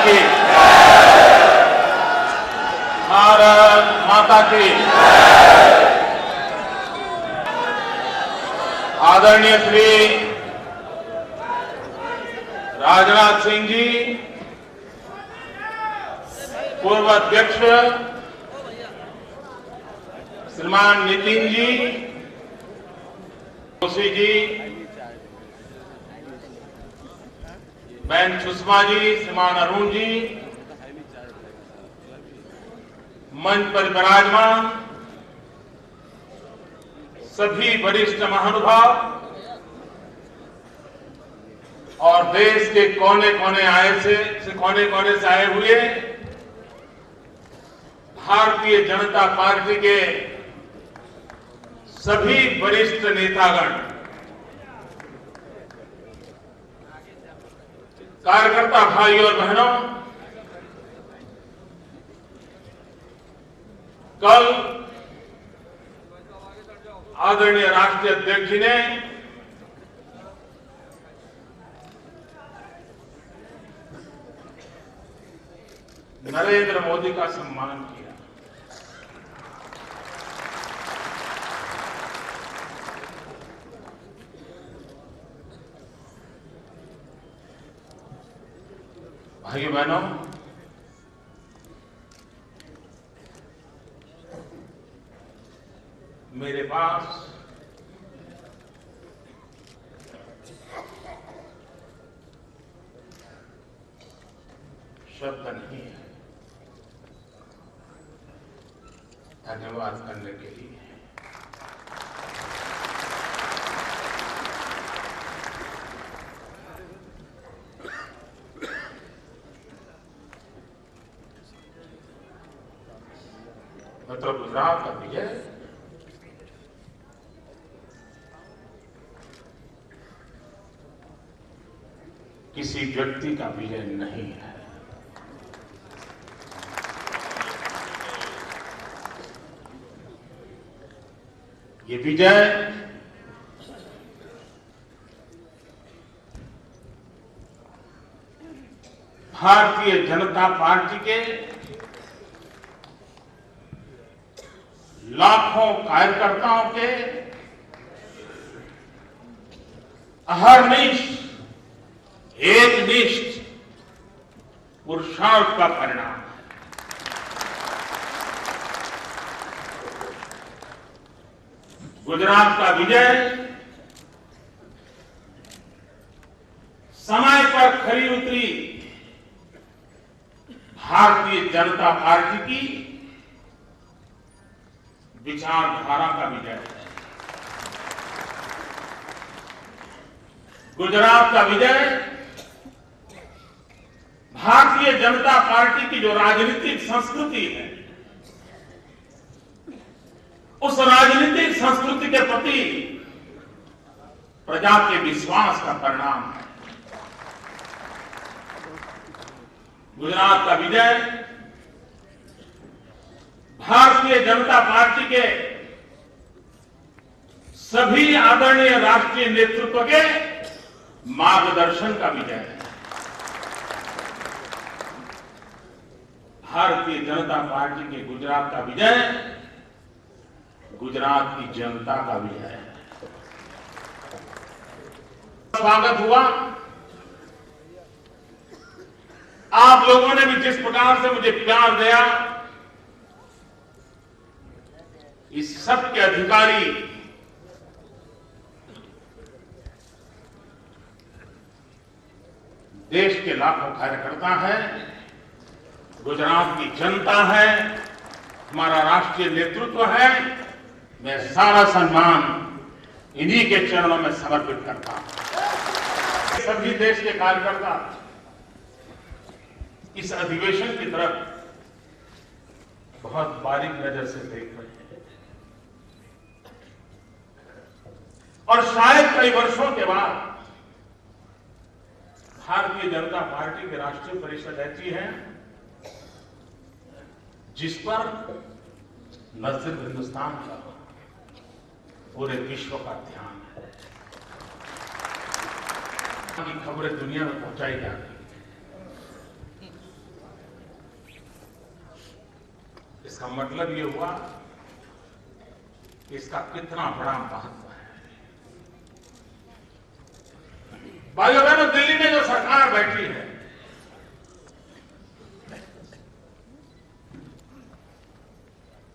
की, भारत माता की। आदरणीय श्री राजनाथ सिंह जी, पूर्व अध्यक्ष श्रीमान नितिन जी, जोशी जी, बहन सुषमा जी, श्रीमान अरुण जी, मंच पर विराजमान सभी वरिष्ठ महानुभाव और देश के कोने कोने से आए हुए भारतीय जनता पार्टी के सभी वरिष्ठ नेतागण, कार्यकर्ता भाई और बहनों, कल आदरणीय राष्ट्रीय अध्यक्ष जी ने नरेंद्र मोदी का सम्मान किया। भाइयों बहनों, मेरे पास शब्द नहीं है धन्यवाद करने के लिए। मतलब गुजरात का विजय किसी व्यक्ति का विजय नहीं है। ये विजय भारतीय जनता पार्टी के लाखों कार्यकर्ताओं के अहर्निश एकनिष्ठ पुरुषार्थ का परिणाम है। गुजरात का विजय समय पर खरी उतरी भारतीय जनता पार्टी की विचारधारा का विजय है। गुजरात का विजय भारतीय जनता पार्टी की जो राजनीतिक संस्कृति है, उस राजनीतिक संस्कृति के प्रति प्रजा के विश्वास का परिणाम है। गुजरात का विजय भारतीय जनता पार्टी के सभी आदरणीय राष्ट्रीय नेतृत्व के मार्गदर्शन का विजय है। भारतीय जनता पार्टी के गुजरात का विजय गुजरात की जनता का विजय है। स्वागत हुआ। आप लोगों ने भी जिस प्रकार से मुझे प्यार दिया, इस सब के अधिकारी देश के लाखों कार्यकर्ता हैं, गुजरात की जनता है, हमारा राष्ट्रीय नेतृत्व है। मैं सारा सम्मान इन्हीं के चरणों में समर्पित करता हूं। सभी देश के कार्यकर्ता इस अधिवेशन की तरफ बहुत बारीक नजर से देख रहे हैं और शायद कई वर्षों के बाद भारतीय जनता पार्टी की राष्ट्रीय परिषद ऐसी है जिस पर न सिर्फ हिंदुस्तान का, पूरे विश्व का ध्यान है। की खबरें दुनिया में पहुंचाई जा रही है। इसका मतलब ये हुआ कि इसका कितना बड़ा महत्व है। भाइयों बहनों, दिल्ली में जो सरकार बैठी है,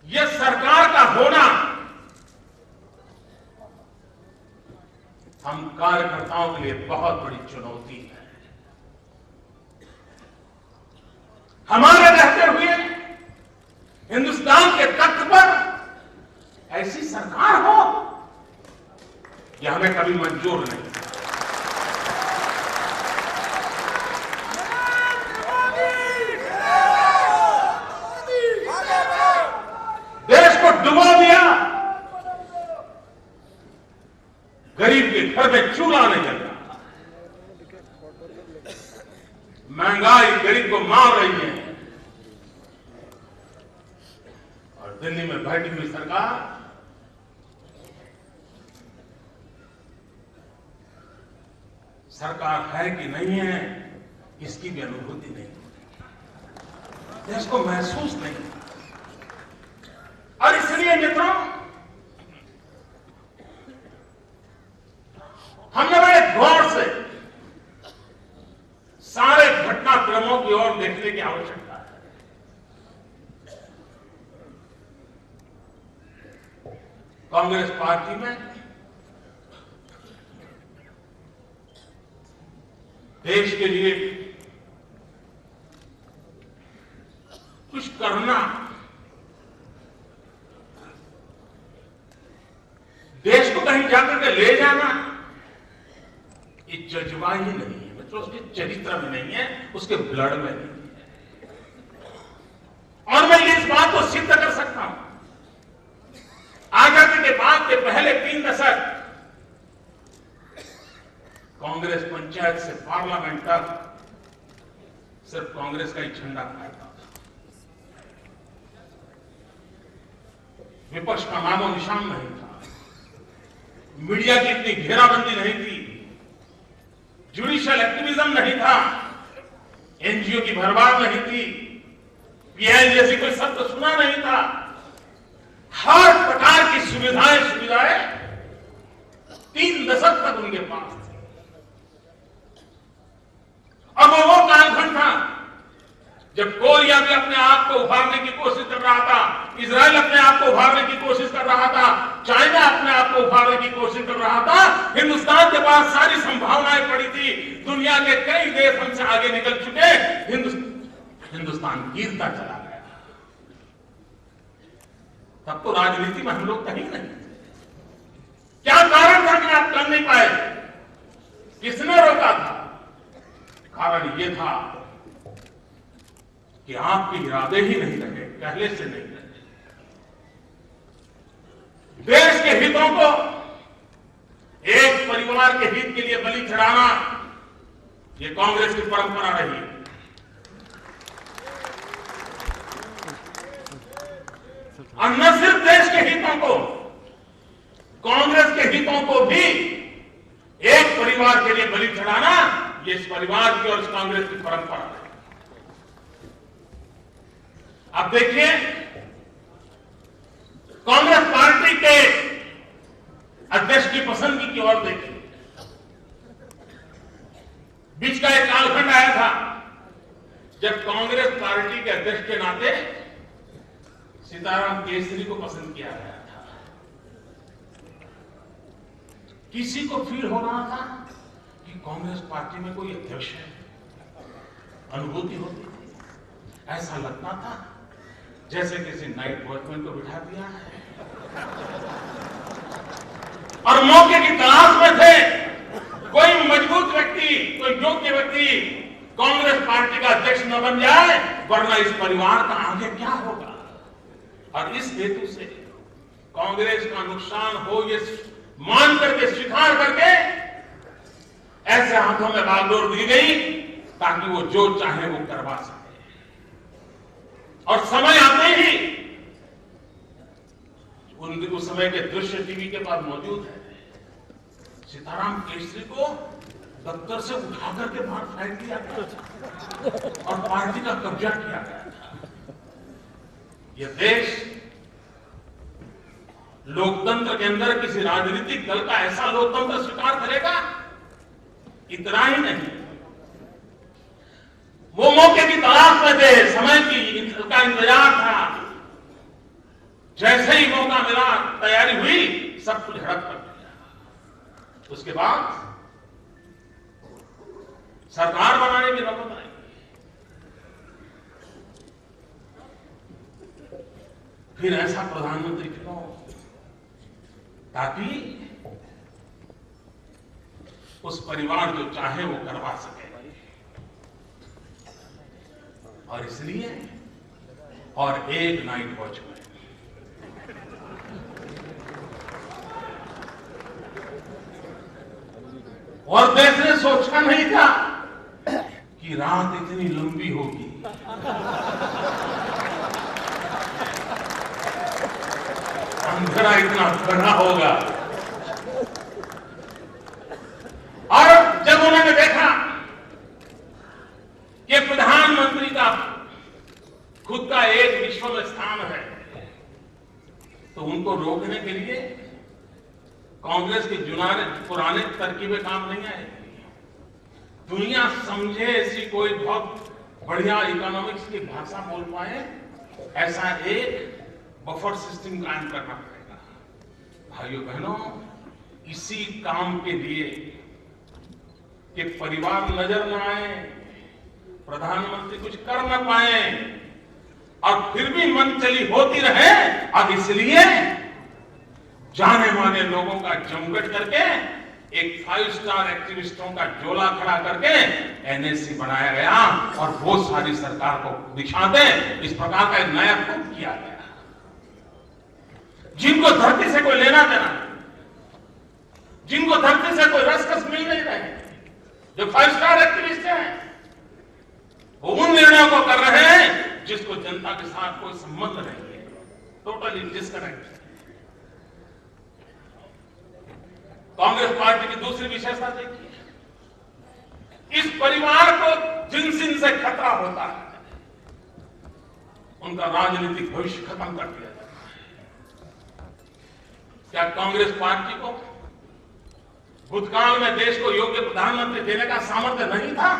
यह सरकार का होना हम कार्यकर्ताओं के लिए बहुत बड़ी चुनौती है। हमारे रहते हुए हिंदुस्तान के तख्त पर ऐसी सरकार हो, यह हमें कभी मंजूर नहीं। देश को डुबा दिया, गरीब के घर में चूल्हा नहीं जलता, महंगाई गरीब को मार रही है, और दिल्ली में बैठी हुई सरकार है कि नहीं है, इसकी भी अनुभूति नहीं, देश को महसूस नहीं। और इसलिए मित्रों, हमने बड़े गौर से सारे घटनाक्रमों की ओर देखने की आवश्यकता है। कांग्रेस पार्टी में देश के लिए कुछ करना, देश को कहीं जाकर के ले जाना, ये जज्बा ही नहीं है मित्रों, उसके चरित्र में नहीं है, उसके ब्लड में नहीं है। और मैं इस बात को सिद्ध कर सकता हूं, आजादी के बाद के पहले 3 दशक कांग्रेस पंचायत से पार्लियामेंट तक सिर्फ कांग्रेस का ही झंडा फहरता था। विपक्ष का नामो निशान नहीं था, मीडिया की इतनी घेराबंदी नहीं थी, जुडिशियल एक्टिविज्म नहीं था, एनजीओ की भरमार नहीं थी, पीआई जैसी कोई शब्द सुना नहीं था। हर प्रकार की सुविधाएं 3 दशक तक उनके पास थी। अब वो कालखंड था जब कोरिया भी अपने आप को उभारने की कोशिश कर रहा था, इजराइल अपने आप को उभारने की कोशिश कर रहा था, चाइना अपने आप को उभारने की कोशिश कर रहा था। हिंदुस्तान के पास सारी संभावनाएं पड़ी थी, दुनिया के कई देश हमसे आगे निकल चुके, हिंदुस्तान गिरता चला गया। तब तो राजनीति में हम लोग कहीं नहीं थे। क्या कारण था कि आप कर नहीं पाए? किसने रोका था? कारण यह था कि आपके इरादे ही नहीं रहे, पहले से नहीं रहे। देश के हितों को एक परिवार के हित के लिए बलि चढ़ाना, यह कांग्रेस की परंपरा रही। और न सिर्फ देश के हितों को, कांग्रेस के हितों को भी एक परिवार के लिए बलि चढ़ाना, ये इस परिवार की और इस कांग्रेस की परंपरा है। अब देखिए, कांग्रेस पार्टी के अध्यक्ष की पसंदगी की ओर देखिए। बीच का एक कालखंड आया था जब कांग्रेस पार्टी के अध्यक्ष के नाते सीताराम केसरी को पसंद किया गया था। किसी को फील हो रहा था कि कांग्रेस पार्टी में कोई अध्यक्ष है, अनुभूति होती थी, ऐसा लगता था जैसे किसी नाइट वॉचमैन को बिठा दिया है। और मौके की तलाश में थे, कोई मजबूत व्यक्ति, कोई योग्य व्यक्ति कांग्रेस पार्टी का अध्यक्ष न बन जाए, वरना इस परिवार का आगे क्या होगा। और इस हेतु से कांग्रेस का नुकसान हो ये मान करके, स्वीकार करके ऐसे हाथों में बागडोर दी गई ताकि वो जो चाहे वो करवा सके। और समय आते ही उस समय के दृश्य टीवी के पास मौजूद है, सीताराम केसरी को दफ्तर से उठा करके बाहर फेंक दिया गया था और पार्टी का कब्जा किया गया था। यह देश लोकतंत्र के अंदर किसी राजनीतिक दल का ऐसा लोकतंत्र स्वीकार करेगा? इतना ही नहीं, वो मौके की तलाश में थे, समय का इंतजार था। जैसे ही मौका मिला, तैयारी हुई, सब कुछ हड़प कर दिया। उसके बाद सरकार बनाने की नौबत आई। फिर ऐसा प्रधानमंत्री क्यों? ताकि उस परिवार जो चाहे वो करवा सके। और इसलिए और एक नाइट वॉच में और देश ने सोचा नहीं था कि रात इतनी लंबी होगी। अंधेरा इतना घना होगा। और जब उन्होंने देखा कि प्रधानमंत्री का खुद का एक विश्व में स्थान है, तो उनको रोकने के लिए कांग्रेस की पुराने तरकीबें काम नहीं आएगी। दुनिया समझे ऐसी कोई बहुत बढ़िया इकोनॉमिक्स की भाषा बोल पाए, ऐसा एक बफर सिस्टम कायम करना पड़ेगा। भाइयों बहनों, इसी काम के लिए कि परिवार नजर न आए, प्रधानमंत्री कुछ कर न पाए और फिर भी मनचली होती रहे, अब इसलिए जाने माने लोगों का जमघट करके एक 5 स्टार एक्टिविस्टों का जोला खड़ा करके एनएससी बनाया गया और वो सारी सरकार को दिशा दे, इस प्रकार का एक नया ग्रुप किया गया। जिनको धरती से कोई लेना देना नहीं, जिनको धरती से कोई रसकस मिल नहीं रहे, जो 5 स्टार एक्टिविस्ट हैं, वो उन निर्णयों को कर रहे हैं जिसको जनता के साथ कोई संबंध नहीं है, टोटली डिस्कनेक्ट। कांग्रेस पार्टी की दूसरी विशेषता देखिए, इस परिवार को जिन से खतरा होता है, उनका राजनीतिक भविष्य खत्म कर दिया जाता है। क्या कांग्रेस पार्टी को भूतकाल में देश को योग्य प्रधानमंत्री देने का सामर्थ्य नहीं था?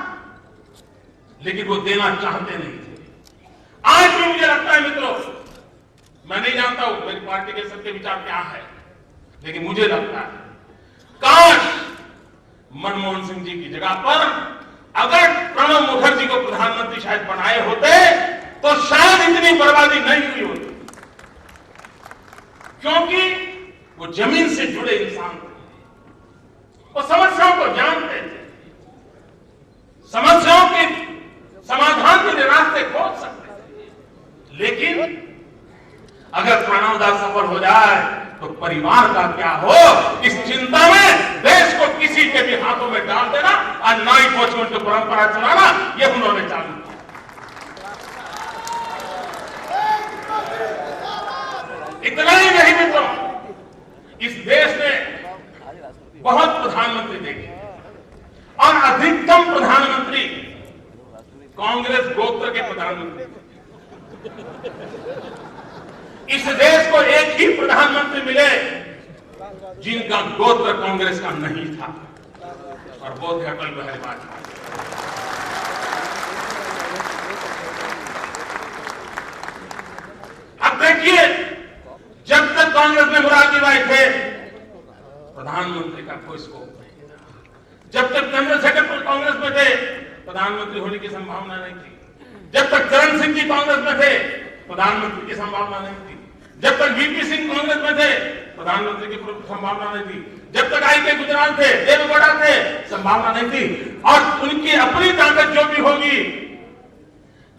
लेकिन वो देना चाहते नहीं थे। आज भी मुझे लगता है मित्रों, मैं नहीं जानता हूं मेरी पार्टी के सबके विचार क्या है, लेकिन मुझे लगता है काश मनमोहन सिंह जी की जगह पर अगर प्रणब मुखर्जी को प्रधानमंत्री शायद बनाए होते तो शायद इतनी बर्बादी नहीं हुई होती, क्योंकि वो जमीन से जुड़े इंसान थे, वो समस्याओं को जानते थे, समस्याओं के समाधान के लिए रास्ते खोज सकते थे। लेकिन अगर प्रणब दा सफल हो जाए तो परिवार का क्या हो, इस चिंता में देश को किसी के भी हाथों में डाल देना और नाइट वॉचमैन की परंपरा चलाना, यह उन्होंने चालू किया। इतना ही नहीं मित्रों, इस देश ने बहुत प्रधानमंत्री देखे और अधिकतम प्रधानमंत्री कांग्रेस गोत्र के प्रधानमंत्री। इस देश को एक ही प्रधानमंत्री मिले जिनका गोत्र कांग्रेस का नहीं था, और वो थे अटल बिहारी वाजपेयी। अब देखिए, जब तक कांग्रेस में मोरारजी भाई थे, प्रधानमंत्री का कोई स्कोप नहीं था। जब तक चंद्रशेखर कांग्रेस में थे, प्रधानमंत्री होने की संभावना नहीं थी। जब तक चरण सिंह जी कांग्रेस में थे, प्रधानमंत्री की संभावना नहीं थी। जब तक वीपी सिंह कांग्रेस में थे, प्रधानमंत्री की संभावना नहीं थी। जब तक आई के गुजराल थे, देवेगौड़ा थे, संभावना नहीं थी। और उनकी अपनी ताकत जो भी होगी,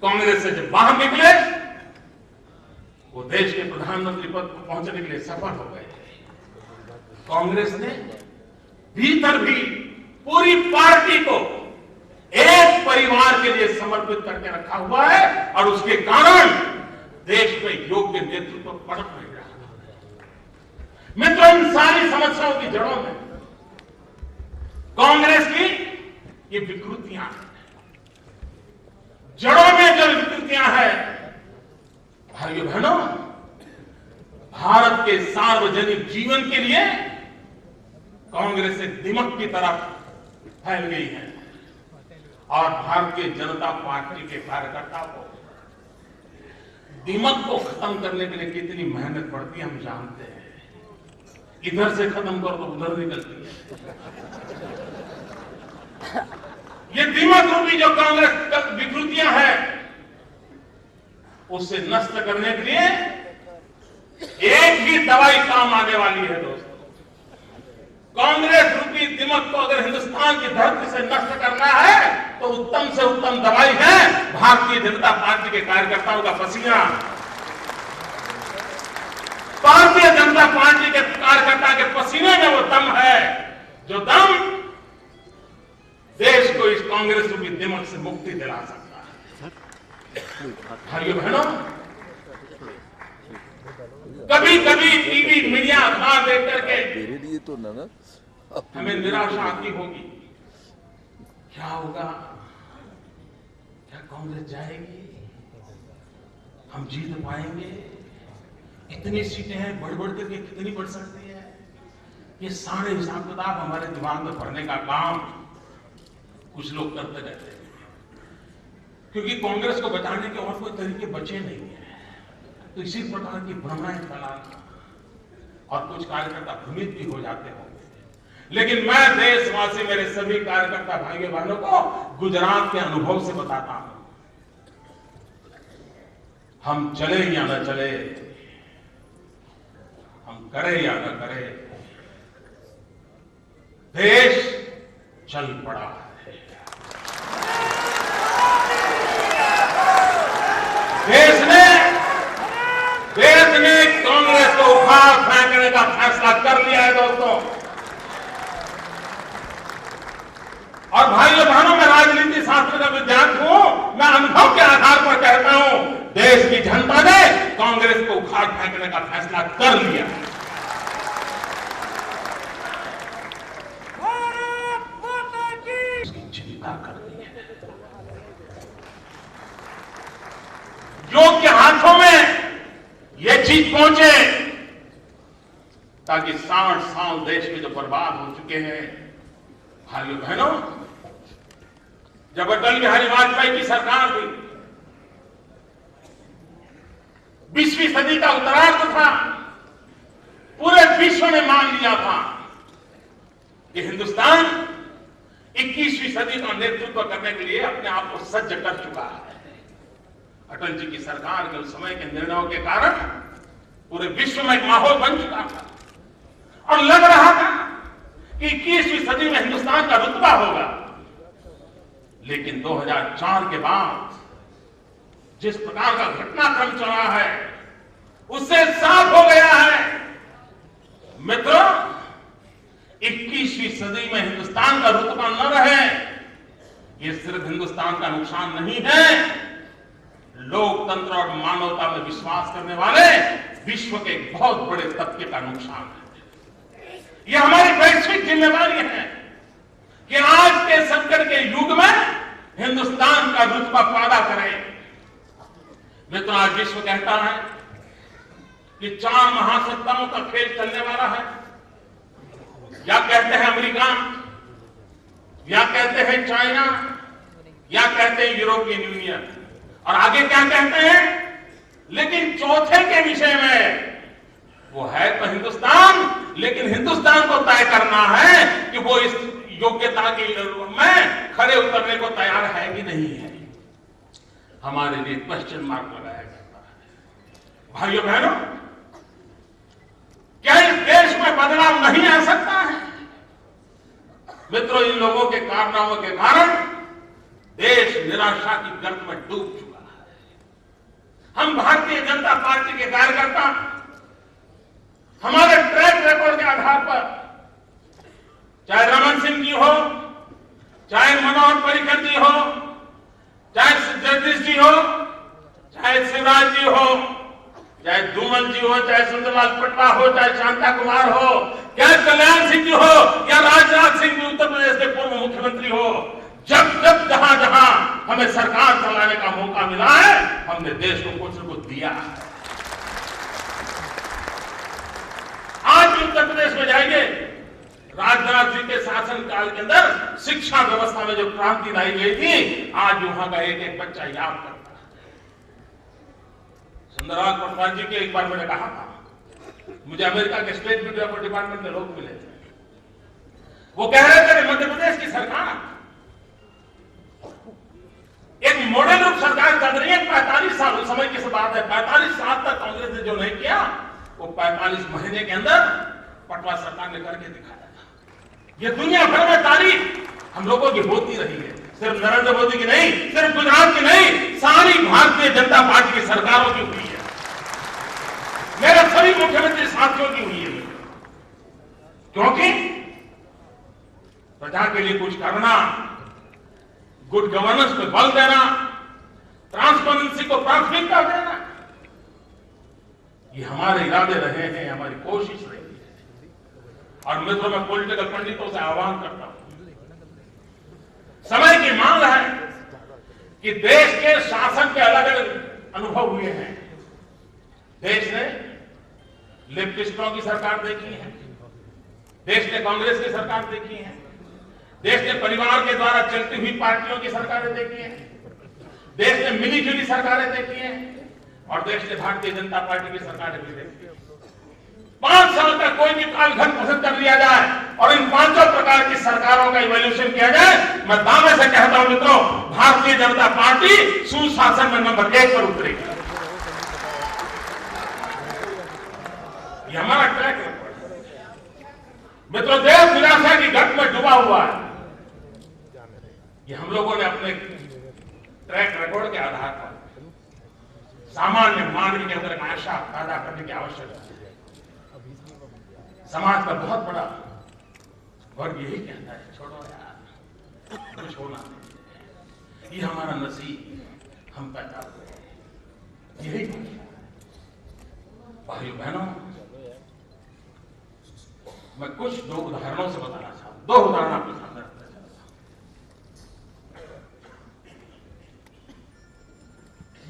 कांग्रेस से जब बाहर निकले, वो देश के प्रधानमंत्री पद पर पहुंचने के लिए सफल हो गए। कांग्रेस ने भीतर भी पूरी पार्टी को एक परिवार के लिए समर्पित करके रखा हुआ है, और उसके कारण देश में योग्य नेतृत्व पनप नहीं रहा। मित्रों, इन सारी समस्याओं की जड़ों में कांग्रेस की ये विकृतियां हैं। जड़ों में जो विकृतियां हैं, भाइयों बहनों, भारत के सार्वजनिक जीवन के लिए कांग्रेस एक दीमक की तरफ फैल गई है और भारतीय जनता पार्टी के कार्यकर्ता को दीमक को खत्म करने के लिए कितनी मेहनत पड़ती है हम जानते हैं। इधर से खत्म करो तो उधर निकलती है। ये दीमक रूपी जो कांग्रेस विकृतियां हैं उससे नष्ट करने के लिए एक ही दवाई काम आने वाली है दोस्तों। कांग्रेस रूपी दीमक को अगर हिंदुस्तान की धरती से नष्ट करना है तो उत्तम से उत्तम दवाई है भारतीय जनता पार्टी के कार्यकर्ताओं का पसीना। भारतीय जनता पार्टी के कार्यकर्ता के पसीने में वो दम है जो दम देश को इस कांग्रेस रूपी दीमक से मुक्ति दिला सकता है। भाइयों बहनों, कभी कभी टीवी मीडिया अखबार देख करके तो ना हमें निराशा आती होगी। क्या होगा? क्या कांग्रेस जाएगी? हम जीत पाएंगे? इतनी सीटें हैं, बढ़ बढ़ करके कितनी बढ़ सकती है? ये सारे हिसाब किताब हमारे दिमाग में भरने का काम कुछ लोग करते रहते हैं, क्योंकि कांग्रेस को बचाने के और कोई तरीके बचे नहीं है। तो इसी प्रकार की भ्रमणाएं फैलाना और कुछ कार्यकर्ता भ्रमित भी हो जाते होंगे। लेकिन मैं देशवासी, मेरे सभी कार्यकर्ता भाइयों बहनों को गुजरात के अनुभव से बताता हूं, हम चले या न चले, हम करें या न करें, देश चल पड़ा है। देश ने कांग्रेस को उखाड़ फेंकने का फैसला कर लिया है दोस्तों। और भाइयों बहनों, मैं राजनीति शास्त्र का विद्यार्थी हूं, मैं अनुभव के आधार पर कहता हूं, देश की जनता ने कांग्रेस को उखाड़ फेंकने का फैसला कर लिया। उसकी चिंता कर दी है। योग के हाथों में ये चीज पहुंचे ताकि 60 साल देश में जो बर्बाद हो चुके हैं। भाइयों बहनों, जब अटल बिहारी वाजपेयी की सरकार थी, 20वीं सदी का उत्तरार्ध था, पूरे विश्व ने मान लिया था कि हिंदुस्तान 21वीं सदी का नेतृत्व करने के लिए अपने आप को सज्ज कर चुका है। अटल जी की सरकार के उस समय के निर्णयों के कारण पूरे विश्व में एक माहौल बन चुका था और लग रहा था कि 21वीं सदी में हिंदुस्तान का रुतबा होगा। लेकिन 2004 के बाद जिस प्रकार का घटनाक्रम चला है उससे साफ हो गया है मित्रों, 21वीं सदी में हिंदुस्तान का रुतबा न रहे, ये सिर्फ हिंदुस्तान का नुकसान नहीं है, लोकतंत्र और मानवता में विश्वास करने वाले विश्व के बहुत बड़े तबके का नुकसान है। यह हमारी वैश्विक जिम्मेदारी है कि आज के संकट के युग में हिंदुस्तान का रुतबा पैदा करें। मित्रों, आज विश्व कहता है कि 4 महासत्ताओं का खेल चलने वाला है। या कहते हैं अमेरिका, या कहते हैं चाइना, या कहते हैं यूरोपियन यूनियन, और आगे क्या कहते हैं, लेकिन चौथे के विषय में वो है तो हिंदुस्तान, लेकिन हिंदुस्तान को तय करना है कि वो इस योग्यता के में खड़े उतरने को तैयार है कि नहीं है। हमारे लिए क्वेश्चन मार्क लगाया जाता है। भाइयों बहनों, क्या इस देश में बदलाव नहीं आ सकता है? मित्रों, इन लोगों के कारनामों के कारण देश निराशा की गर्त में डूब चुका है। हम भारतीय जनता पार्टी के कार्यकर्ता हमारे ट्रैक रिकॉर्ड के आधार पर, चाहे रमन सिंह जी हो, चाहे मनोहर पर्रिकर जी हो, चाहे जगदीश जी हो, चाहे शिवराज जी हो, चाहे धूमल जी हो, चाहे सुंदरलाल पटवा हो, चाहे शांता कुमार हो, चाहे कल्याण सिंह जी हो, या राजनाथ सिंह जी उत्तर प्रदेश के पूर्व मुख्यमंत्री हो, जब जब जहां जहां हमें सरकार चलाने का मौका मिला है, हमने देश को कुछ न कुछ दिया है। हम उत्तर प्रदेश में जाएंगे, राजनाथ जी के शासन काल के अंदर शिक्षा व्यवस्था में जो क्रांति लाई गई थी, आज वहां का एक एक बच्चा याद करता है। सुंदरलाल पटवारी जी के एक बार मैंने कहा था, मुझे अमेरिका के स्टेट मीडिया डिपार्टमेंट के लोग मिले थे, वो कह रहे थे मध्य प्रदेश की सरकार एक मॉडल रूप सरकार चल रही है। 45 साल उस समय की बात है, 45 साल तक कांग्रेस ने जो नहीं किया वो 45 महीने के अंदर पटवा सरकार ने करके दिखाया था। ये दुनिया भर में तारीफ हम लोगों की होती रही है, सिर्फ नरेंद्र मोदी की नहीं, सिर्फ गुजरात की नहीं, सारी भारतीय जनता पार्टी की सरकारों की हुई है, मेरे सभी मुख्यमंत्री साथियों की हुई है। क्योंकि प्रजा के लिए कुछ करना, गुड गवर्नेंस पे बल देना, ट्रांसपेरेंसी को प्राथमिकता देना, ये हमारे इरादे रहे हैं, हमारी कोशिश रही है। और मित्रों, मैं पॉलिटिकल पंडितों से आह्वान करता हूं, समय की मांग है कि देश के शासन के अलग अलग अनुभव हुए हैं। देश ने लेफ्टिस्टों की सरकार देखी है, देश ने कांग्रेस की सरकार देखी है, देश ने परिवार के द्वारा चलती हुई पार्टियों की सरकारें देखी हैं, देश ने मिली जुली सरकारें देखी हैं, और देश ने भारतीय जनता पार्टी की सरकारें भी देखी हैं। 5 साल तक कोई भी कालखंड पसंद कर लिया जाए और इन 5 प्रकार की सरकारों का इवोल्यूशन किया जाए, मैं दावे से कहता हूं मित्रों, भारतीय जनता पार्टी सुशासन में नंबर 1 पर उतरेगी। ये हमारा ट्रैक रिकॉर्ड है मित्रों। देश निराशा की घट में डूबा हुआ है। ये हम लोगों ने अपने ट्रैक रिकॉर्ड के आधार पर सामान्य मानव के अंदर आशा पैदा करने की आवश्यकता है। समाज का बहुत बड़ा वर्ग यही कहता है, छोड़ो यार, कुछ होना नहीं, ये हमारा नसीब, हम पैदा हुए, यही भाइयों बहनों। मैं कुछ 2 उदाहरणों से बताना चाहता हूं, 2 उदाहरण आपके सामने रखना चाहता हूं।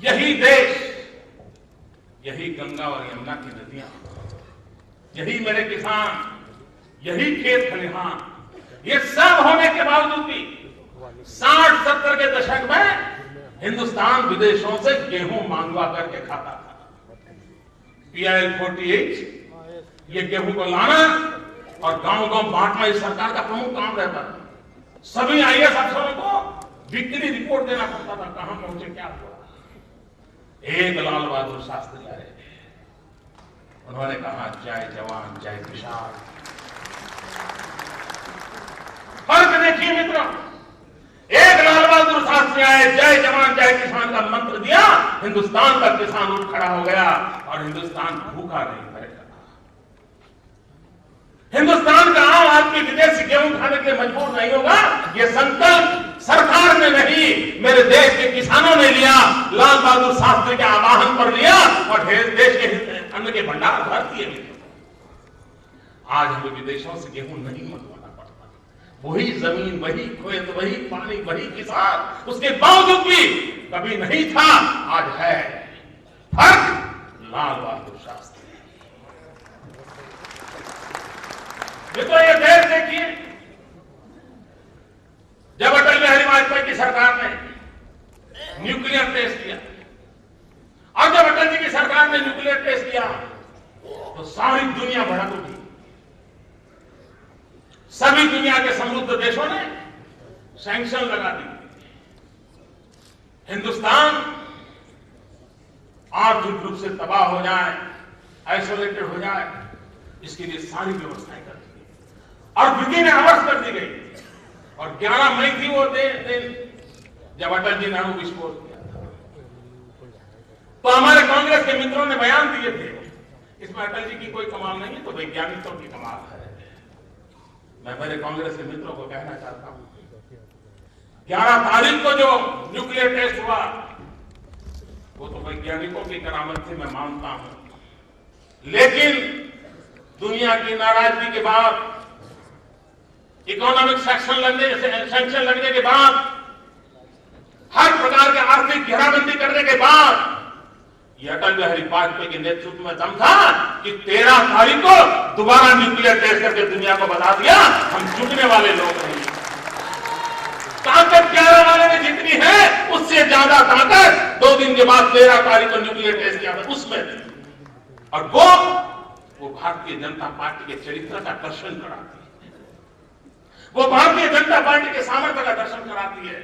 यही देश, यही गंगा और यमुना की नदियां, यही मेरे किसान, यही खेत खलिहान, ये सब होने के बावजूद भी 60-70 के दशक में हिंदुस्तान विदेशों से गेहूं मांगवा करके खाता था। PIL 48 ये गेहूं को लाना और गांव-गांव बांटना इस सरकार का प्रमुख काम रहता था। सभी IAS अफसरों को वीकली रिपोर्ट देना पड़ता था, कहां पहुंचे, क्या हुआ। एक लाल बहादुर शास्त्री आए, उन्होंने कहा, जय जवान जय किसान। फर्क देखिए मित्रों, एक लाल बहादुर शास्त्री आए, जय जवान जय किसान का मंत्र दिया, हिंदुस्तान का किसान उठ खड़ा हो गया और हिंदुस्तान भूखा नहीं मरेगा। हिंदुस्तान का आम आदमी विदेशी गेहूं खाने के लिए मजबूर नहीं होगा। यह संकल्प सरकार ने नहीं, मेरे देश के किसानों ने लिया, लाल बहादुर शास्त्री के आह्वान पर लिया और देश के अन्न के भंडार भर दिए। आज हमें विदेशों से गेहूं नहीं मंगवाना पड़ता, वही जमीन, वही खेत, वही पानी, वही किसान, उसके बावजूद भी कभी नहीं था, आज है। फर्क लाल बहादुर शास्त्री। तो ये देश देखिए, जब अटल बिहारी वाजपेयी की सरकार ने न्यूक्लियर टेस्ट किया और जब अटल जी की सरकार ने न्यूक्लियर टेस्ट किया तो सारी दुनिया भड़क उठी। सभी दुनिया के समृद्ध देशों ने सैंक्शन लगा दी। हिंदुस्तान आर्थिक रूप से तबाह हो जाए, आइसोलेटेड हो जाए, इसके लिए सारी व्यवस्थाएं कर दी और विदिन आवर्स कर दी गई। और 11 मई थी वो दिन जब अटल जी ने विस्फोट किया था। तो हमारे कांग्रेस के मित्रों ने बयान दिए थे, इसमें अटल जी की कोई कमाल नहीं है, तो वैज्ञानिकों की कमाल है। मैं मेरे कांग्रेस के मित्रों को कहना चाहता हूं, 11 तारीख को जो न्यूक्लियर टेस्ट हुआ वो तो वैज्ञानिकों की करामत थी, मैं मानता हूं। लेकिन दुनिया की नाराजगी के बाद, इकोनॉमिक सैंक्शन लगने के बाद, हर प्रकार के आर्थिक घेराबंदी करने के बाद ये अटल बिहारी वाजपेयी के नेतृत्व में दम था कि 13 तारीख को दोबारा न्यूक्लियर टेस्ट करके दुनिया को बता दिया हम झुकने वाले लोग नहीं। ताकत 11 वाले में जितनी है उससे ज्यादा ताकत 2 दिन के बाद 13 तारीख को न्यूक्लियर टेस्ट किया था उसमें थी। और वो भारतीय जनता पार्टी के चरित्र का दर्शन कराती है, वो भारतीय जनता पार्टी के सामर्थ्य का दर्शन कराती है।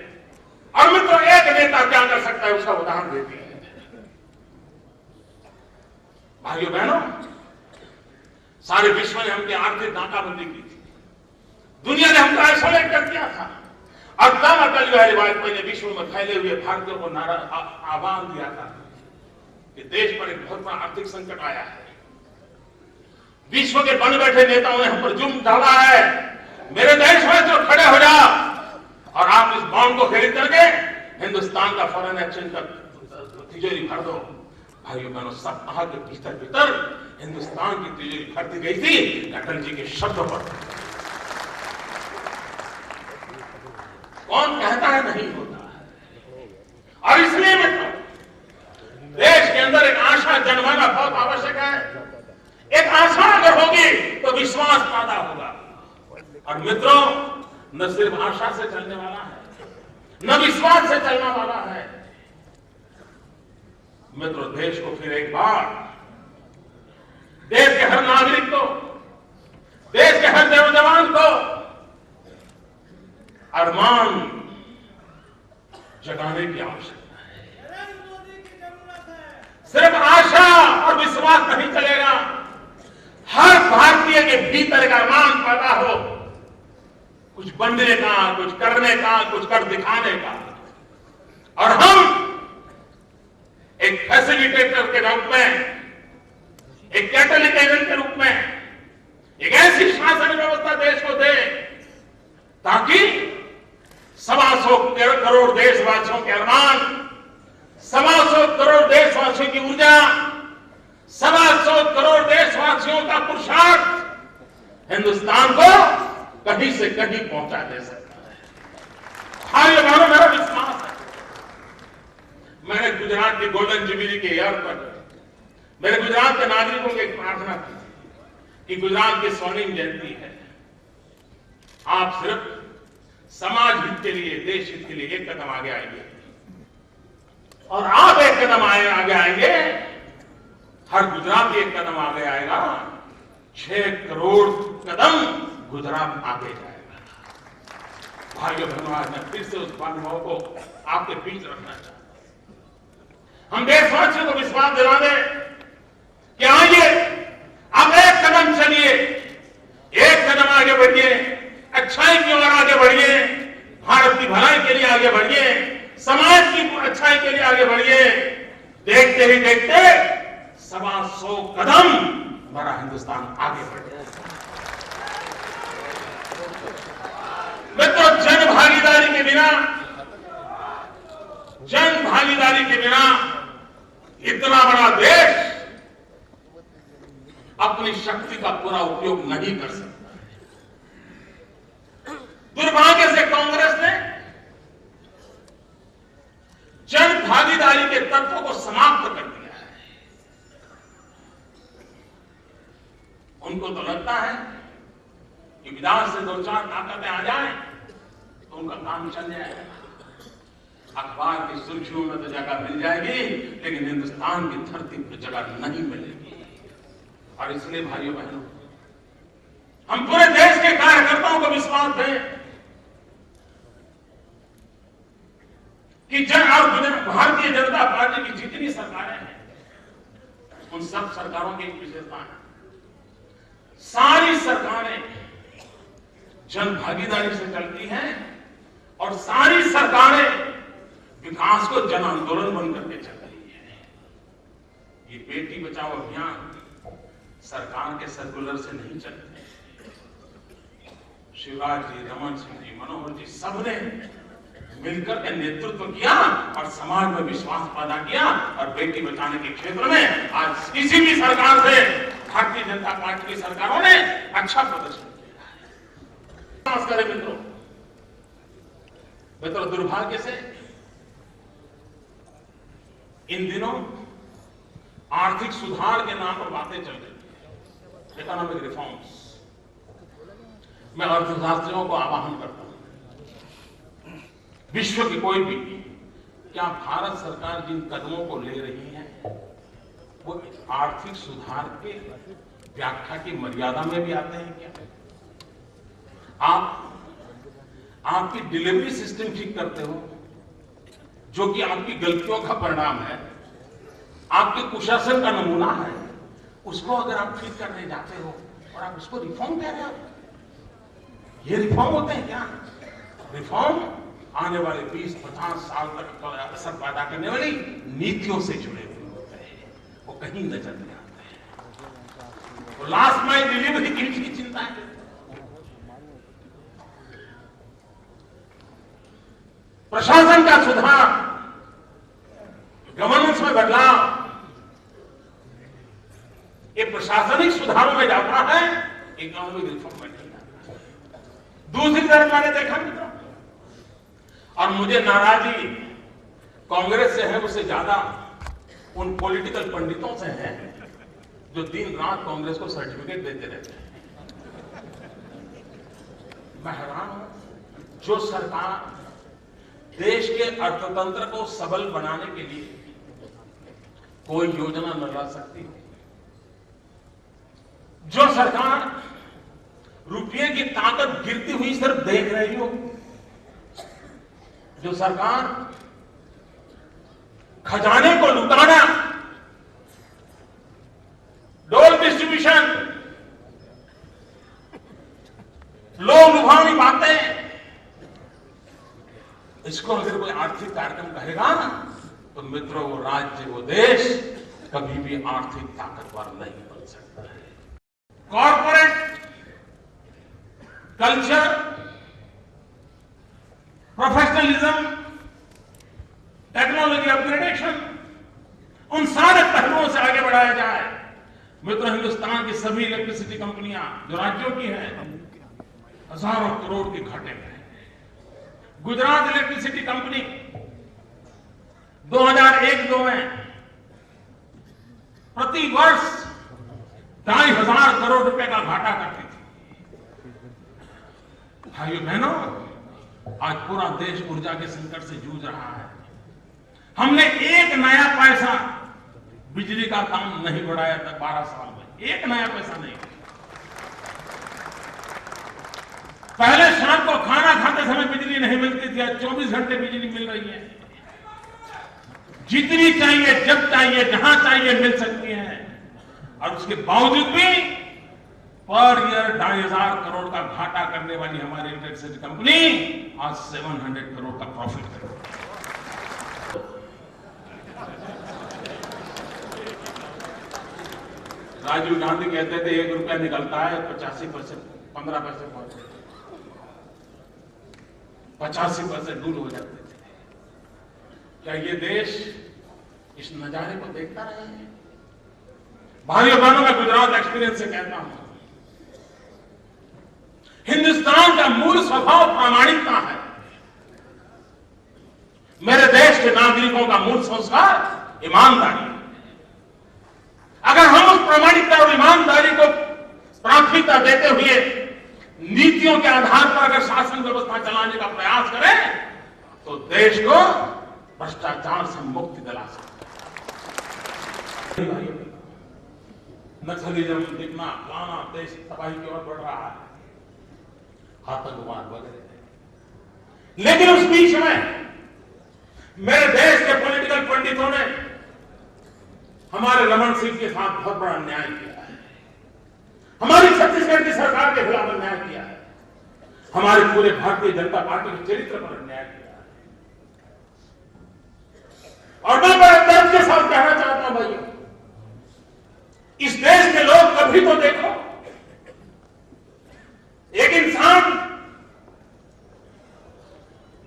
और मित्रों, एक नेता क्या कर सकता है उसका उदाहरण देती है। भाइयों बहनों, सारे विश्व ने हमकी आर्थिक नाकाबंदी की थी, दुनिया ने हमको आइसोलेट कर दिया था। और तब अटल बिहारी वाजपेयी ने विश्व में फैले हुए भारतीयों को आह्वान दिया था कि देश पर एक बहुत बड़ा आर्थिक संकट आया है, विश्व के बन बैठे नेताओं ने हम पर जुर्म डाला है, मेरे देश में जो खड़े हो जाओ और आप इस बॉन्ड को खरीद करके हिंदुस्तान का फॉरेन एक्सचेंज का तिजोरी भर दो। भाइयों बहनों, सप्ताह के भीतर भीतर हिंदुस्तान की तिजोरी भरती गई थी अटल जी के शब्दों पर। कौन कहता है नहीं होता है? और इसलिए मित्रों, देश के अंदर एक आशा जन्माना बहुत आवश्यक है। एक आशा अगर होगी तो विश्वास पैदा होगा। और मित्रों, न सिर्फ आशा से चलने वाला है, न विश्वास से चलने वाला है। मित्रों, देश को फिर एक बार, देश के हर नागरिक को, देश के हर जवान को अरमान जगाने की आवश्यकता है। सिर्फ आशा और विश्वास नहीं चलेगा, हर भारतीय के भीतर एक अरमान पैदा हो, कुछ बनने का, कुछ करने का, कुछ कर दिखाने का। और हम एक फैसिलिटेटर के रूप में, एक कैटलिस्ट एजेंट के रूप में एक ऐसी शासन व्यवस्था देश को दे ताकि 125 करोड़ देशवासियों के अरमान, 125 करोड़ देशवासियों की ऊर्जा, 125 करोड़ देशवासियों का पुरुषार्थ हिंदुस्तान को कहीं से कहीं पहुंचा दे सकता है। भाइयों बहनों, मेरा विश्वास है, मैंने गुजरात की गोल्डन जुबिली के ईयर पर मेरे गुजरात के नागरिकों की एक प्रार्थना की कि गुजरात की स्वर्णिम जयंती है, आप सिर्फ समाज हित के लिए, देश हित के लिए एक कदम आगे आएंगे। और आप एक कदम आगे आएंगे, हर गुजराती एक कदम आगे आएगा, 6 करोड़ कदम गुजरात आगे जाएगा। भाइयों बहनों, आज मैं फिर से उस अनुभव को आपके बीच रखना चाहता हूं। हम देशवासियों को विश्वास दिला दें कि आइए, आप एक कदम चलिए, एक कदम आगे बढ़िए, अच्छाई की ओर आगे बढ़िए, भारत की भलाई के लिए आगे बढ़िए, समाज की अच्छाई के लिए आगे बढ़िए। देखते ही देखते 125 कदम हमारा हिंदुस्तान आगे बढ़ जाएगा। मित्रों, जन भागीदारी के बिना इतना बड़ा देश अपनी शक्ति का पूरा उपयोग नहीं कर सकता। दुर्भाग्य से कांग्रेस ने जन भागीदारी के तत्वों को समाप्त कर दिया है। उनको तो लगता है कि विधान से 2-4 ताकतें आ जाएं तो उनका काम चल जाएगा, अखबार की सुर्खियों में तो जगह मिल जाएगी, लेकिन हिंदुस्तान की धरती पर जगह नहीं मिलेगी। और इसलिए भाइयों बहनों, हम पूरे देश के कार्यकर्ताओं को विश्वास दें कि भारतीय जनता पार्टी की जितनी सरकारें हैं, उन सब सरकारों की एक विशेषता है, सारी सरकारें जन भागीदारी से चलती हैं और सारी सरकारें विकास को जन आंदोलन बन करके चल रही है। ये बेटी बचाओ अभियान सरकार के सर्कुलर से नहीं चलते। शिवराज जी, रमन सिंह जी, मनोहर जी, सबने मिलकर के नेतृत्व किया और समाज में विश्वास पैदा किया। और बेटी बचाने के क्षेत्र में आज किसी भी सरकार से भारतीय जनता पार्टी की सरकारों ने अच्छा प्रदर्शन किया है। नमस्कार मित्रों, दुर्भाग्य से इन दिनों आर्थिक सुधार के नाम पर बातें चल रही है, इकोनॉमिक रिफॉर्म्स। मैं अर्थशास्त्रियों को आह्वान करता हूं, विश्व की कोई भी, क्या भारत सरकार जिन कदमों को ले रही है वो आर्थिक सुधार के व्याख्या की मर्यादा में भी आते हैं क्या? आपकी डिलीवरी सिस्टम ठीक करते हो, जो कि आपकी गलतियों का परिणाम है, आपके कुशासन का नमूना है, उसको अगर आप ठीक करने जाते हो और आप उसको रिफॉर्म कह रहे हो, ये रिफॉर्म होते हैं क्या? रिफॉर्म आने वाले 20-50 साल तक असर पैदा करने वाली नीतियों से जुड़े हुए होते हैं, वो कहीं नजर नहीं आते हैं। तो लास्ट माइल डिलीवरी की चिंता है। प्रशासन का सुधार, गवर्नेंस में बदलाव, ये प्रशासनिक सुधारों में जाता है, इकोनॉमिक रिफॉर्म में नहीं जाता है। दूसरी तरफ मैंने देखा मित्रों, और मुझे नाराजगी कांग्रेस से है उससे ज्यादा उन पॉलिटिकल पंडितों से है जो दिन रात कांग्रेस को सर्टिफिकेट देते रहते हैं। मैं हैरान हूं, जो सरकार देश के अर्थतंत्र को सबल बनाने के लिए कोई योजना न ला सकती, जो सरकार रुपये की ताकत गिरती हुई सिर्फ देख रही हो, जो सरकार खजाने को लुटाना, डोल डिस्ट्रीब्यूशन, लोग लुभावनी बातें, इसको अगर कोई आर्थिक कार्यक्रम कहेगा तो मित्रों वो राज्य, वो देश कभी भी आर्थिक ताकतवर नहीं बन सकता है। Corporate culture, professionalism, technology upgradation, उन सारे पहलुओं से आगे बढ़ाया जाए। मित्रों, हिंदुस्तान की सभी इलेक्ट्रिसिटी कंपनियां जो राज्यों की हैं, हजारों करोड़ के घाटे में है। गुजरात इलेक्ट्रिसिटी कंपनी 2001-2 में प्रति वर्ष 2,500 करोड़ रुपए का घाटा करती थी। भाइयों बहनों, आज पूरा देश ऊर्जा के संकट से जूझ रहा है। हमने एक नया पैसा बिजली का काम नहीं बढ़ाया था 12 साल में, एक नया पैसा नहीं। पहले शाम को खाना खाते समय बिजली नहीं मिलती थी, आज 24 घंटे बिजली मिल रही है। जितनी चाहिए, जब चाहिए, जहां चाहिए मिल सकती है। और उसके बावजूद भी पर ईयर 2,500 करोड़ का घाटा करने वाली हमारी इलेक्ट्रिसिटी कंपनी आज 700 करोड़ का प्रॉफिट कर रही है। राजीव गांधी कहते थे 1 रुपया निकलता है 85%, 15% 85% डूल हो जाते थे। क्या ये देश इस नजारे को देखता रहे हैं? भाइयों बहनों, मैं गुजरात एक्सपीरियंस से कहता हूं, हिंदुस्तान का मूल स्वभाव प्रामाणिकता है। मेरे देश के नागरिकों का मूल संस्कार ईमानदारी है। अगर हम उस प्रामाणिकता और ईमानदारी को प्राथमिकता देते हुए नीतियों के आधार पर अगर शासन व्यवस्था चलाने का प्रयास करें तो देश को भ्रष्टाचार से मुक्ति दिला सकते हैं। नक्सलिज्म दिखना, लाना, देश तबाही की ओर बढ़ रहा है, आतंकवाद वगैरह। लेकिन उस बीच में मेरे देश के पॉलिटिकल पंडितों ने हमारे रमन सिंह के साथ बहुत बड़ा अन्याय किया है, हमारी छत्तीसगढ़ की सरकार के खिलाफ अन्याय किया है, हमारे पूरे भारतीय जनता पार्टी के चरित्र पर अन्याय किया है। और मैं बड़े दर्द के साथ कहना चाहता हूं भाइयों, इस देश के लोग कभी तो देखो, एक इंसान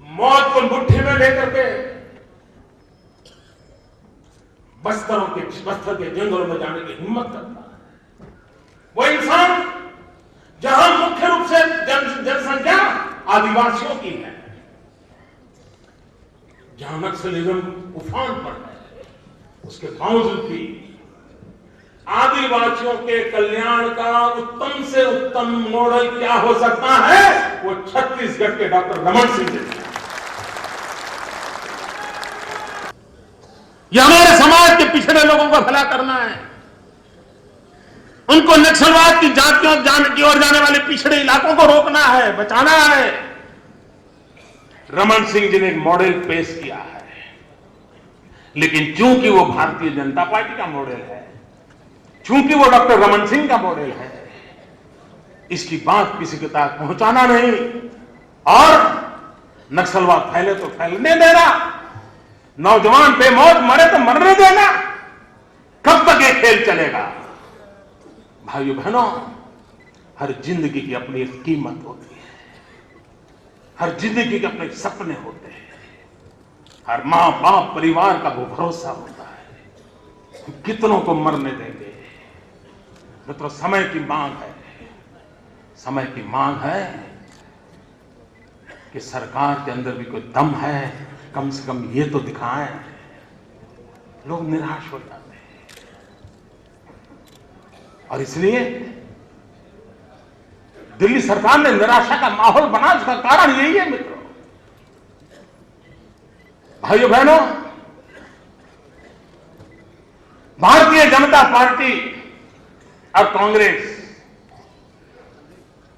मौत को मुट्ठी में लेकर के बस्तर के जंगलों में जाने की हिम्मत करता है। वो इंसान जहां मुख्य रूप से जनसंख्या आदिवासियों की है, जहां नक्सलिज्म उफान पर है, उसके बावजूद भी आदिवासियों के कल्याण का उत्तम से उत्तम मॉडल क्या हो सकता है, वो छत्तीसगढ़ के डॉक्टर रमन सिंह जी। ये हमारे समाज के पिछड़े लोगों का भला करना है, उनको नक्सलवाद की जातियों की ओर जाने वाले पिछड़े इलाकों को रोकना है, बचाना है। रमन सिंह जी ने एक मॉडल पेश किया है, लेकिन चूंकि वो भारतीय जनता पार्टी का मॉडल है, चूंकि वो डॉक्टर रमन सिंह का मॉडल है, इसकी बात किसी के तक पहुंचाना नहीं और नक्सलवाद फैले तो फैलने देना, नौजवान बेमौत मरे तो मरने देना, कब तक ये खेल चलेगा? भाइयों बहनों, हर जिंदगी की अपनी एक कीमत होती है, हर जिंदगी के अपने सपने होते हैं, हर मां बाप परिवार का वो भरोसा होता है, कितनों को मरने देंगे। मित्रों, समय की मांग है, समय की मांग है कि सरकार के अंदर भी कोई दम है, कम से कम ये तो दिखाएं। लोग निराश हो जाते हैं और इसलिए दिल्ली सरकार ने निराशा का माहौल बना, इसका कारण यही है। मित्रों, भाइयों बहनों, भारतीय जनता पार्टी और कांग्रेस,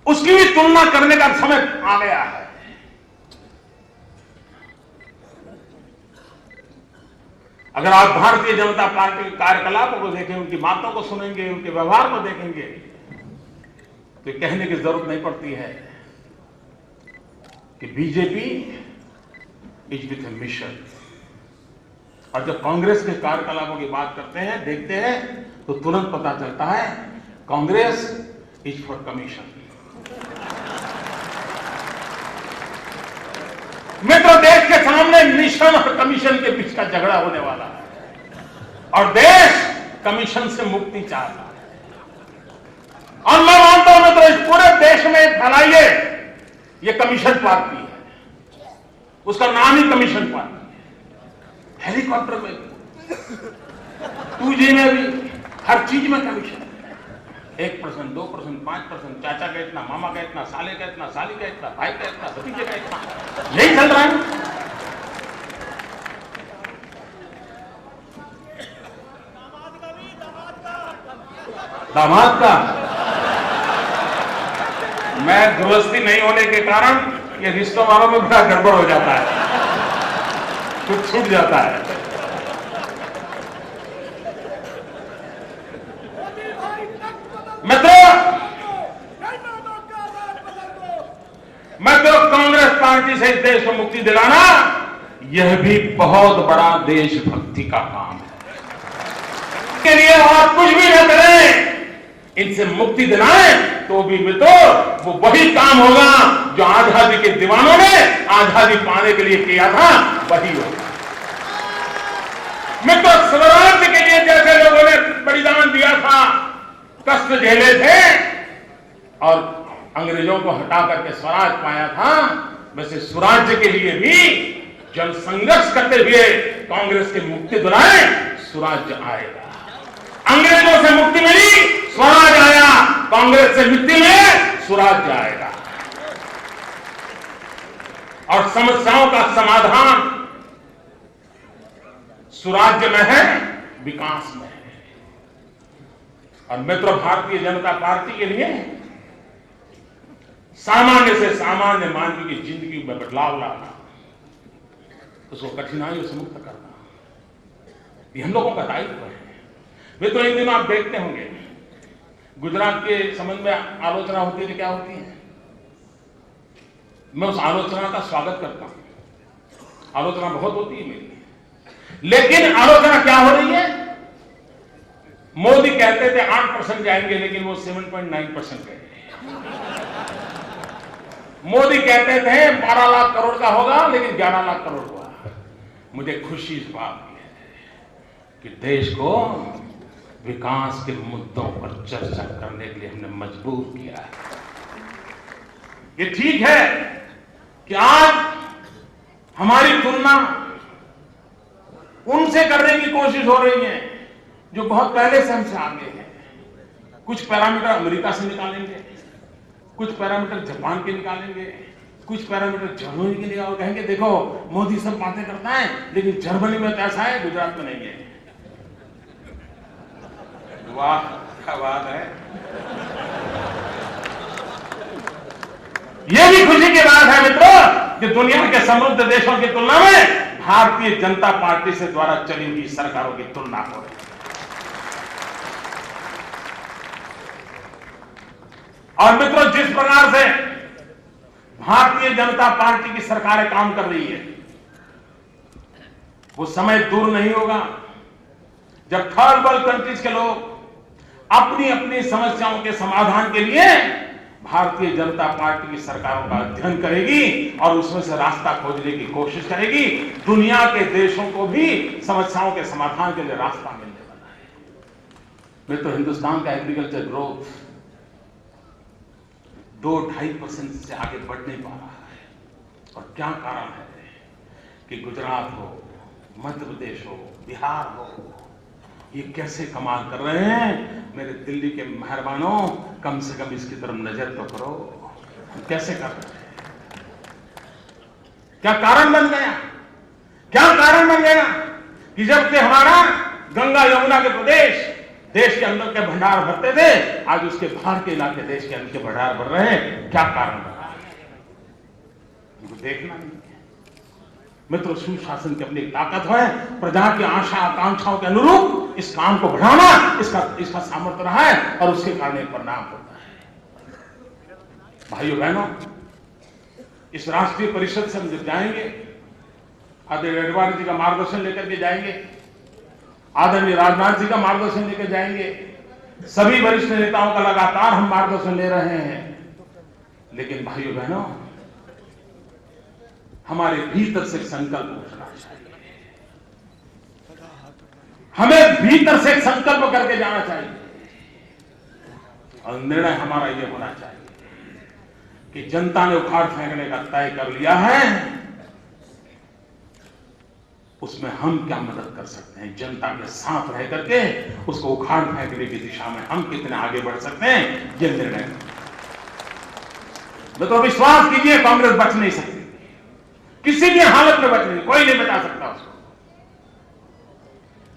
उसकी भी तुलना करने का समय आ गया है। अगर आप भारतीय जनता पार्टी के कार्यकलापों को देखें, उनकी बातों को सुनेंगे, उनके व्यवहार को देखेंगे, तो कहने की जरूरत नहीं पड़ती है कि BJP is with A mission. और जब कांग्रेस के कार्यकलापों की बात करते हैं, देखते हैं, तो तुरंत पता चलता है कांग्रेस इज फॉर कमीशन। मित्रों, देश के सामने मिशन और कमीशन के बीच का झगड़ा होने वाला है और देश कमीशन से मुक्ति चाहता है। और मैं मानता हूं मित्रों, इस पूरे देश में फैलाइए, ये कमीशन पार्टी है, उसका नाम ही कमीशन पार्टी है। हेलीकॉप्टर में भी, 2G में भी, हर चीज में कमीशन। 1%, 2%, 5%, चाचा का इतना, मामा का इतना, साले का इतना, साली का इतना, भाई का इतना, भतीजे का इतना, यही चल रहा है। दामाद का मैं गृहस्थी नहीं होने के कारण ये रिश्तों वालों में बड़ा गड़बड़ हो जाता है, कुछ छूट जाता है। मैं तो कांग्रेस पार्टी से इस देश को मुक्ति दिलाना, यह भी बहुत बड़ा देशभक्ति का काम है। इसके लिए आप कुछ भी न करें, इनसे मुक्ति दिलाएं तो भी मित्रों वो वही काम होगा जो आजादी के दीवानों ने आजादी पाने के लिए किया था, वही होगा। मित्रों, स्वराज्य के लिए जैसे लोगों ने बलिदान दिया था, कष्ट झेले थे और अंग्रेजों को हटा करके स्वराज पाया था, वैसे स्वराज्य के लिए भी जन संघर्ष करते हुए कांग्रेस की मुक्ति दिलाएं, स्वराज्य आएगा। अंग्रेजों से मुक्ति मिली, स्वराज आया, कांग्रेस से मुक्ति मिले, स्वराज्य आएगा। और समस्याओं का समाधान स्वराज्य में है, विकास में है। और मित्रों, भारतीय जनता पार्टी के लिए सामान्य से सामान्य मानव की जिंदगी में बदलाव लाना, उसको कठिनाइयों से मुक्त करना, ये हम लोगों का दायित्व है। मित्रों, इन दिनों आप देखते होंगे गुजरात के संबंध में आलोचना होती है, क्या होती है? मैं उस आलोचना का स्वागत करता हूं, आलोचना बहुत होती है मेरी, लेकिन आलोचना क्या हो रही है? मोदी कहते थे 8% जाएंगे, लेकिन वो 7.9% गए। मोदी कहते थे 12 लाख करोड़ का होगा, लेकिन 11 लाख करोड़ हुआ। मुझे खुशी इस बात की है कि देश को विकास के मुद्दों पर चर्चा करने के लिए हमने मजबूर किया है। ये ठीक है कि आज हमारी तुलना उनसे करने की कोशिश हो रही है जो बहुत पहले से हमसे आगे है। कुछ पैरामीटर अमेरिका से निकालेंगे, कुछ पैरामीटर जापान के निकालेंगे, कुछ पैरामीटर जर्मनी के निकाल, कहेंगे देखो मोदी सब बातें करता है लेकिन जर्मनी में तो ऐसा है, गुजरात में नहीं है। वाह क्या बात है। यह भी खुशी की बात है मित्रों कि दुनिया के समृद्ध देशों की तुलना में भारतीय जनता पार्टी से द्वारा चली हुई सरकारों की तुलना हो रही है। और मित्रों, जिस प्रकार से भारतीय जनता पार्टी की सरकारें काम कर रही है, वो समय दूर नहीं होगा जब थर्ड वर्ल्ड कंट्रीज के लोग अपनी अपनी समस्याओं के समाधान के लिए भारतीय जनता पार्टी की सरकारों का अध्ययन करेगी और उसमें से रास्ता खोजने की कोशिश करेगी। दुनिया के देशों को भी समस्याओं के समाधान के लिए रास्ता मिलने वाला है। मित्रों, हिंदुस्तान का एग्रीकल्चर ग्रोथ 2-2.5% से आगे बढ़ नहीं पा रहा है। और क्या कारण है कि गुजरात हो, मध्य प्रदेश हो, बिहार हो, ये कैसे कमाल कर रहे हैं। मेरे दिल्ली के मेहरबानों, कम से कम इसकी तरफ नजर तो करो, कैसे कर रहे हैं। क्या कारण बन गया, क्या कारण बन गया कि जब से हमारा गंगा यमुना के प्रदेश देश के अंदर के भंडार भरते थे, आज उसके बाहर के इलाके देश के अंदर के भंडार भर रहे हैं। क्या कारण बना है, उनको देखना नहीं है। मित्रों, सुशासन की अपनी ताकत है। प्रजा की आशा आकांक्षाओं के अनुरूप इस काम को बढ़ाना इसका सामर्थ्य रहा है और उसके कारण एक परिणाम होता है। भाइयों बहनों, इस राष्ट्रीय परिषद से हम जब जाएंगे, आदरणीय अडवाणी जी का मार्गदर्शन लेकर के जाएंगे, आदरणीय राजनाथ जी का मार्गदर्शन लेकर जाएंगे, सभी वरिष्ठ नेताओं का लगातार हम मार्गदर्शन ले रहे हैं। लेकिन भाइयों बहनों, हमारे भीतर से संकल्प उठना चाहिए। हमें भीतर से संकल्प करके जाना चाहिए और निर्णय हमारा यह होना चाहिए कि जनता ने उखाड़ फेंकने का तय कर लिया है, उसमें हम क्या मदद कर सकते हैं। जनता के साथ रह करके उसको उखाड़ फेंकने की दिशा में हम कितने आगे बढ़ सकते हैं, यह निर्णय। तो विश्वास कीजिए, कांग्रेस बच नहीं सकती, किसी भी हालत में बच नहीं, कोई नहीं बचा सकता उसको।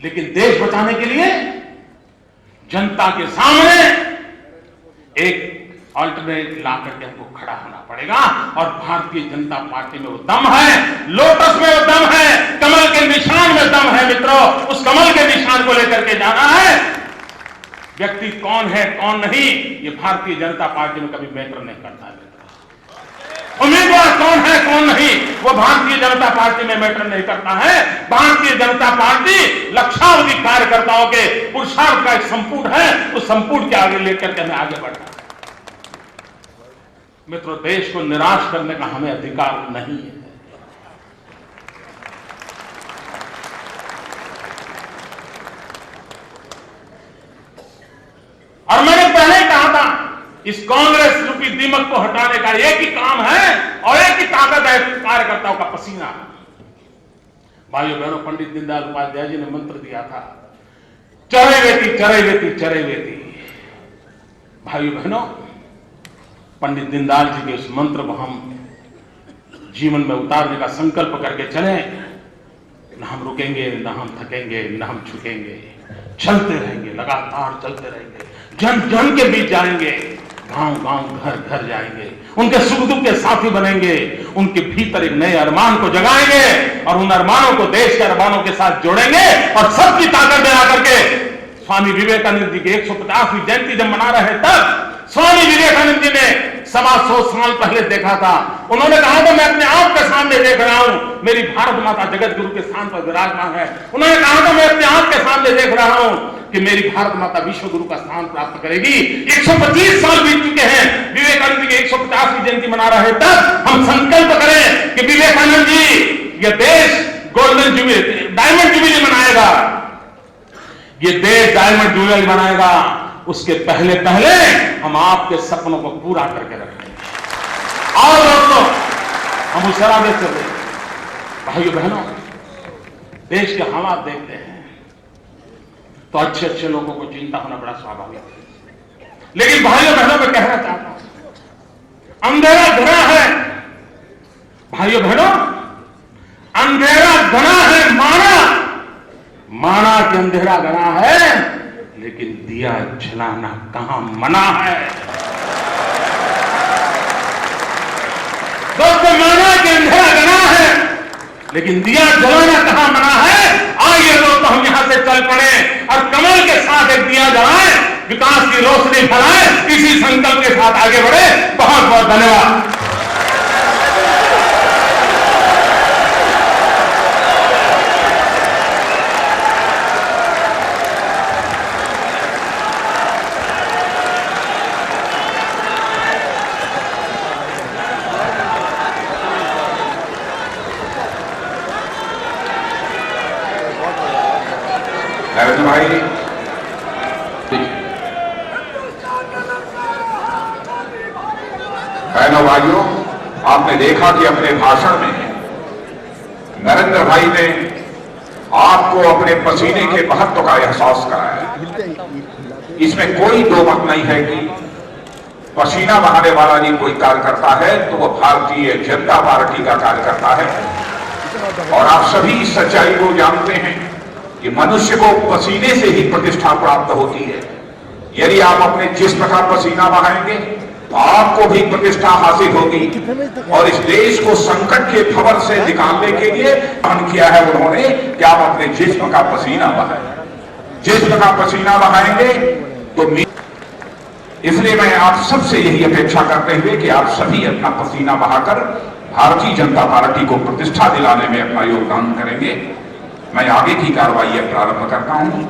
लेकिन देश बचाने के लिए जनता के सामने एक अल्टरनेट ला करके हमको खड़ा होना पड़ेगा। और भारतीय जनता पार्टी में वो दम है, लोटस में वो दम है, कमल के निशान में दम है। मित्रों, उस कमल के निशान को लेकर के जाना है। व्यक्ति कौन है कौन नहीं, ये भारतीय जनता पार्टी में कभी मैटर नहीं करता है। उम्मीदवार कौन है कौन नहीं, वो भारतीय जनता पार्टी में मैटर नहीं करता है। भारतीय जनता पार्टी लक्षावधि कार्यकर्ताओं के पुरुषार्थ का एक संपुट है, उस संपुट के आगे लेकर के हमें आगे बढ़ना है। मित्रों, देश को निराश करने का हमें अधिकार नहीं है। और मैंने पहले कहा था, इस कांग्रेस रूपी दीमक को हटाने का एक ही काम है और एक ही ताकत है, कार्यकर्ताओं का पसीना। भाइयों बहनों, पंडित दीनदयाल उपाध्याय जी ने मंत्र दिया था, चरे वेती चरे वेती चरे वेती। भाइयों बहनों, पंडित दीनदयाल जी के उस मंत्र को हम जीवन में उतारने का संकल्प करके चले, न हम रुकेंगे, न हम थकेंगे, न हम झुकेंगे, चलते रहेंगे, लगातार चलते रहेंगे, जन जन के बीच जाएंगे, गांव गांव घर घर जाएंगे, उनके सुख दुख के साथी बनेंगे, उनके भीतर एक नए अरमान को जगाएंगे और उन अरमानों को देश के अरमानों के साथ जोड़ेंगे और सबकी ताकत में आकर के स्वामी विवेकानंद जी की 150वीं जयंती जब मना रहे तब स्वामी विवेकानंद जी ने 125 साल पहले देखा था। उन्होंने कहा था, मैं अपने आप के सामने देख रहा हूं, मेरी भारत माता जगत गुरु के स्थान पर विराजमान है। उन्होंने कहा था, मैं अपने आप के सामने देख रहा हूं कि मेरी भारत माता विश्व गुरु का स्थान प्राप्त करेगी। 125 साल बीत चुके हैं, विवेकानंद जी की 150वीं जयंती मना रहे तब हम संकल्प करें कि विवेकानंद जी, यह देश गोल्डन जुबली, डायमंड जुबली मनाएगा, ये देश डायमंड जुबली मनाएगा। उसके पहले पहले हम आपके सपनों को पूरा करके रखेंगे। और दोस्तों, हम उस राह चल रहे हैं। भाइयों बहनों, देश के हालात देखते हैं, तो अच्छे अच्छे लोगों को चिंता होना बड़ा स्वाभाविक है। लेकिन भाइयों बहनों मैं कहना चाहता हूं, अंधेरा घना है भाइयों बहनों, अंधेरा घना है माना कि अंधेरा घना है, लेकिन दिया जलाना कहां मना है। दोस्तों, माना कि अंधेरा घना है, लेकिन दिया जलाना कहां मना है। आइए दोस्तों, हम यहां से चल पड़े और कमल के साथ एक दिया जलाएं, विकास की रोशनी फैलाएं, इसी संकल्प के साथ आगे बढ़े। बहुत बहुत धन्यवाद। नरेंद्र भाई, बहनों भाइयों, आपने देखा कि अपने भाषण में नरेंद्र भाई ने आपको अपने पसीने के महत्व का एहसास कराया। इसमें कोई दो मत नहीं है कि पसीना बहाने वाला जी कोई कार्य करता है तो वो भारतीय जनता पार्टी का कार्य करता है। और आप सभी इस सच्चाई को जानते हैं कि मनुष्य को पसीने से ही प्रतिष्ठा प्राप्त होती है। यदि आप अपने जिस्म का पसीना बहाएंगे तो आपको भी प्रतिष्ठा हासिल होगी। और इस देश को संकट के भंवर से निकालने के लिए मन किया है उन्होंने कि आप अपने जिस्म का पसीना बहाएं। जिस्म का पसीना बहाएंगे तो इसलिए मैं आप सबसे यही अपेक्षा करते हुए कि आप सभी अपना पसीना बहाकर भारतीय जनता पार्टी को प्रतिष्ठा दिलाने में अपना योगदान करेंगे। मैं आगे की कार्रवाई प्रारंभ करता हूं।